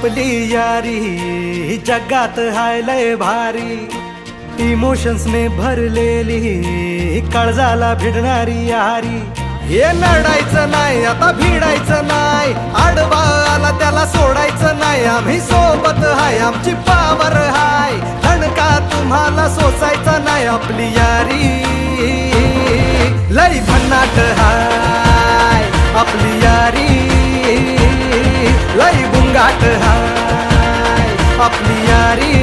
आपली यारी जगात हाय लय भारी, इमोशन्स ने भरलेली काळजाला भिडणारी यारी. हे लढायचं नाही आता भिडायचं नाही, आडवा आला त्याला सोडायचं नाही. आम्ही सोबत हाय आमची पावर हाय, धणका तुम्हाला सोसायचा नाही. आपली यारी लय भन्नाट हाय, आपली यारी लय बुंगाट हाय. आपली यारी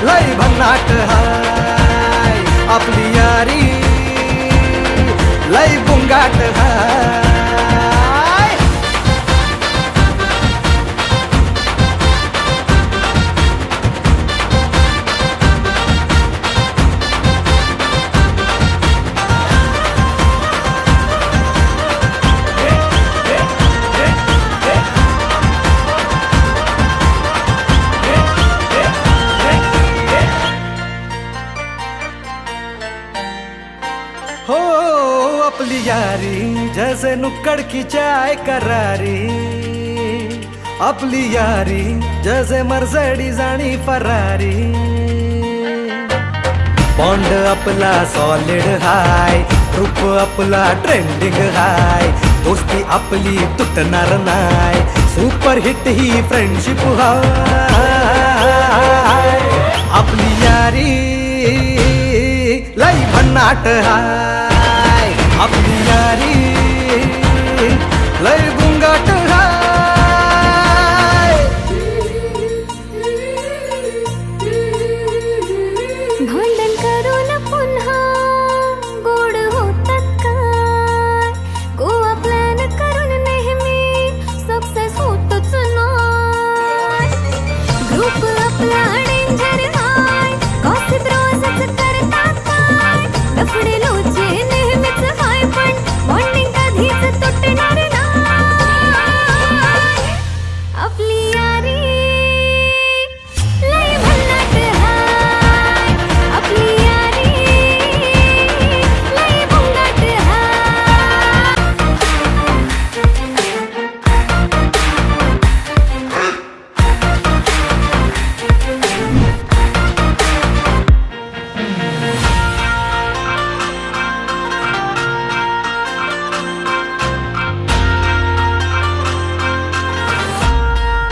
लय भन्नाट हाय, आपली यारी लय बुंगाट हाय. हो अपनी यारी जैसे नुक्कड़ की चाय करारी, अपनी यारी जैसे मर्सिडीज आणि फरारी. बॉन्ड आपला सॉलिड हाय, ग्रुप आपला ट्रेंडिंग हाय, दोस्ती आपली तुटणार नाय, सुपर हिट ही फ्रेंडशिप हाय. आपली यारी लय भन्नाट हाय, आपली यारी लय बुंगाट हाय. भांडण करून पुन्हा गोड होतात काय, गोवा प्लॅन करून नेहमी सक्सेस होतच नाही. ग्रुप आपला